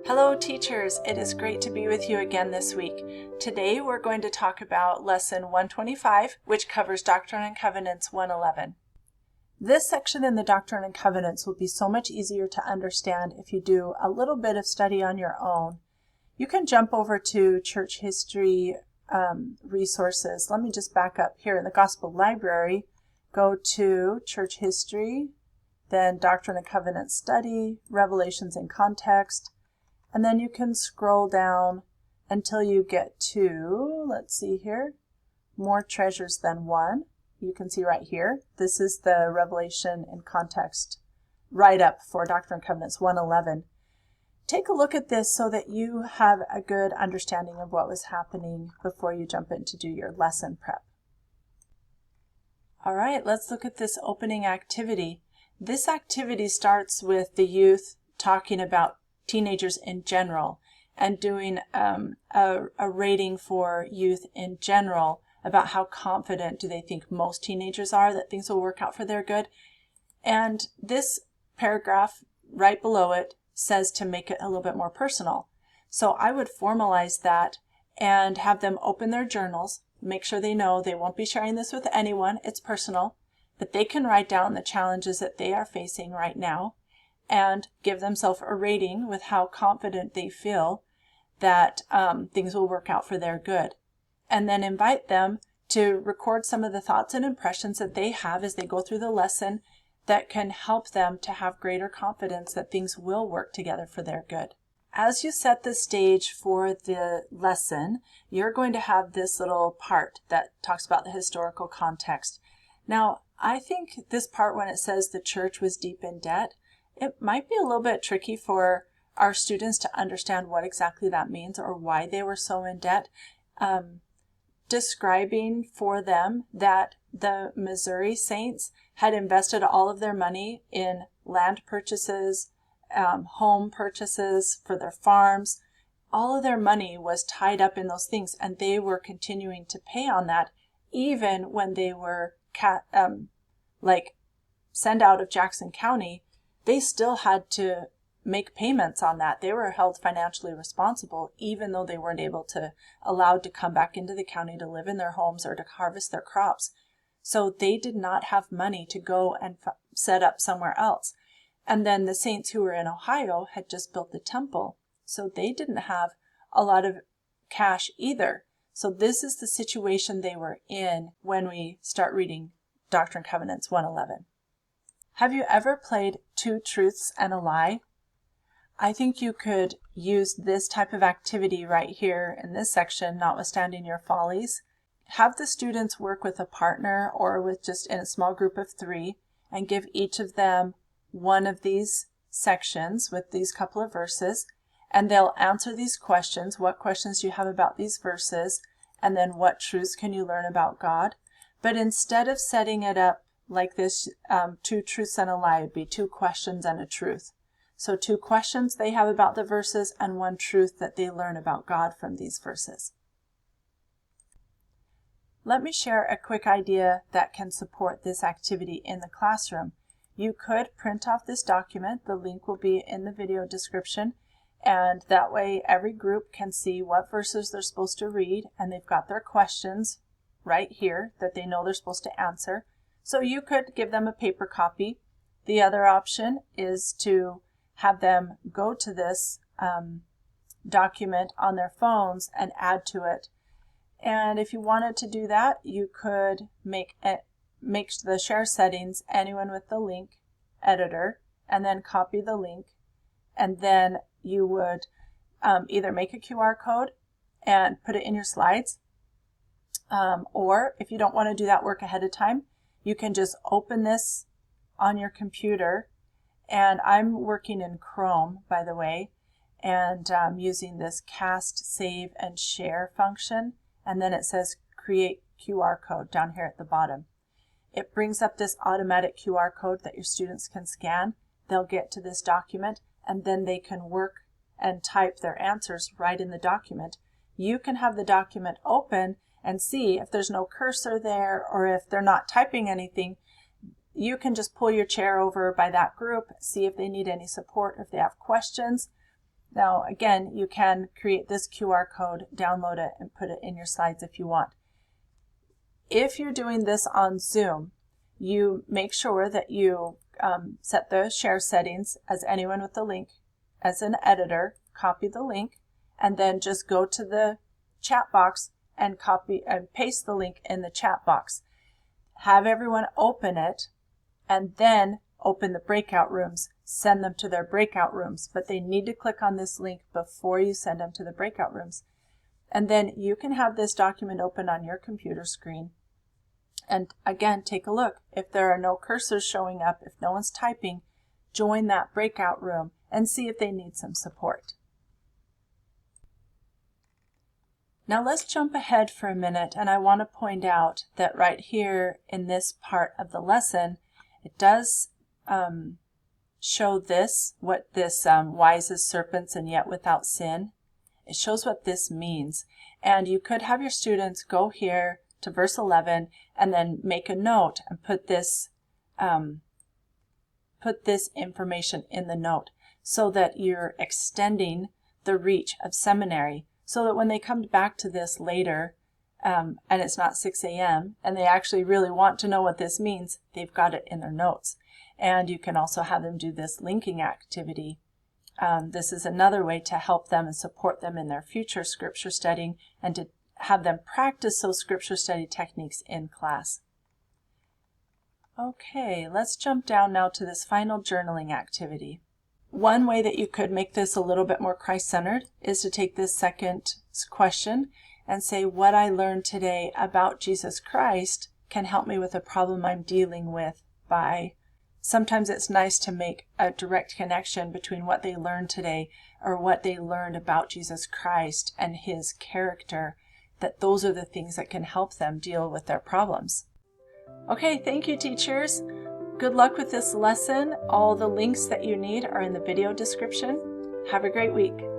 Hello teachers, it is great to be with you again this week. Today we're going to talk about lesson 125, which covers Doctrine and Covenants 111. This section in the Doctrine and Covenants will be so much easier to understand if you do a little bit of study on your own. You can jump over to church history resources. Let me just back up here in the Gospel Library. Go to church history, then Doctrine and Covenants study, Revelations in context, and then you can scroll down until you get to, let's see here, more treasures than one. You can see right here, this is the Revelation in context write-up for Doctrine and Covenants 111. Take a look at this so that you have a good understanding of what was happening before you jump in to do your lesson prep. All right, let's look at this opening activity. This activity starts with the youth talking about teenagers in general and doing a rating for youth in general about how confident do they think most teenagers are that things will work out for their good. And this paragraph right below it says to make it a little bit more personal. So I would formalize that and have them open their journals, make sure they know they won't be sharing this with anyone, it's personal, but they can write down the challenges that they are facing right now and give themselves a rating with how confident they feel that things will work out for their good. And then invite them to record some of the thoughts and impressions that they have as they go through the lesson that can help them to have greater confidence that things will work together for their good. As you set the stage for the lesson, you're going to have this little part that talks about the historical context. Now, I think this part when it says the church was deep in debt, it might be a little bit tricky for our students to understand what exactly that means or why they were so in debt. Describing for them that the Missouri Saints had invested all of their money in land purchases, home purchases for their farms. All of their money was tied up in those things, and they were continuing to pay on that even when they were sent out of Jackson County. They still had to make payments on that. They were held financially responsible, even though they weren't allowed to come back into the county to live in their homes or to harvest their crops. So they did not have money to go and set up somewhere else. And then the saints who were in Ohio had just built the temple, so they didn't have a lot of cash either. So this is the situation they were in when we start reading Doctrine and Covenants 111. Have you ever played Two Truths and a Lie? I think you could use this type of activity right here in this section, notwithstanding your follies. Have the students work with a partner or with just in a small group of 3 and give each of them one of these sections with these couple of verses, and they'll answer these questions. What questions do you have about these verses? And then what truths can you learn about God? But instead of setting it up like this, 2 truths and a lie would be 2 questions and a truth. So 2 questions they have about the verses and 1 truth that they learn about God from these verses. Let me share a quick idea that can support this activity in the classroom. You could print off this document. The link will be in the video description, and that way every group can see what verses they're supposed to read, and they've got their questions right here that they know they're supposed to answer. So you could give them a paper copy. The other option is to have them go to this document on their phones and add to it. And if you wanted to do that, you could make the share settings anyone with the link editor and then copy the link. And then you would either make a QR code and put it in your slides, or if you don't want to do that work ahead of time, you can just open this on your computer. And I'm working in Chrome, by the way, and using this cast, save, and share function. And then it says create QR code down here at the bottom. It brings up this automatic QR code that your students can scan. They'll get to this document, and then they can work and type their answers right in the document. You can have the document open and see if there's no cursor there or if they're not typing anything. You can just pull your chair over by that group, see if they need any support, if they have questions. Now, again, you can create this QR code, download it, and put it in your slides if you want. If you're doing this on Zoom, you make sure that you set the share settings as anyone with the link as an editor, copy the link, and then just go to the chat box and copy and paste the link in the chat box. Have everyone open it, and then open the breakout rooms. Send them to their breakout rooms, but they need to click on this link before you send them to the breakout rooms. And then you can have this document open on your computer screen. And again, take a look. If there are no cursors showing up, if no one's typing, join that breakout room and see if they need some support. Now let's jump ahead for a minute, and I want to point out that right here in this part of the lesson, it does show this, what this wise as serpents and yet without sin. It shows what this means. And you could have your students go here to verse 11 and then make a note and put this information in the note so that you're extending the reach of seminary, so that when they come back to this later and it's not 6 a.m. and they actually really want to know what this means, they've got it in their notes. And you can also have them do this linking activity. This is another way to help them and support them in their future scripture studying and to have them practice those scripture study techniques in class. Okay, let's jump down now to this final journaling activity. One way that you could make this a little bit more Christ-centered is to take this second question and say, what I learned today about Jesus Christ can help me with a problem I'm dealing with by... Sometimes it's nice to make a direct connection between what they learned today or what they learned about Jesus Christ and his character, that those are the things that can help them deal with their problems. Okay, thank you, teachers. Good luck with this lesson. All the links that you need are in the video description. Have a great week.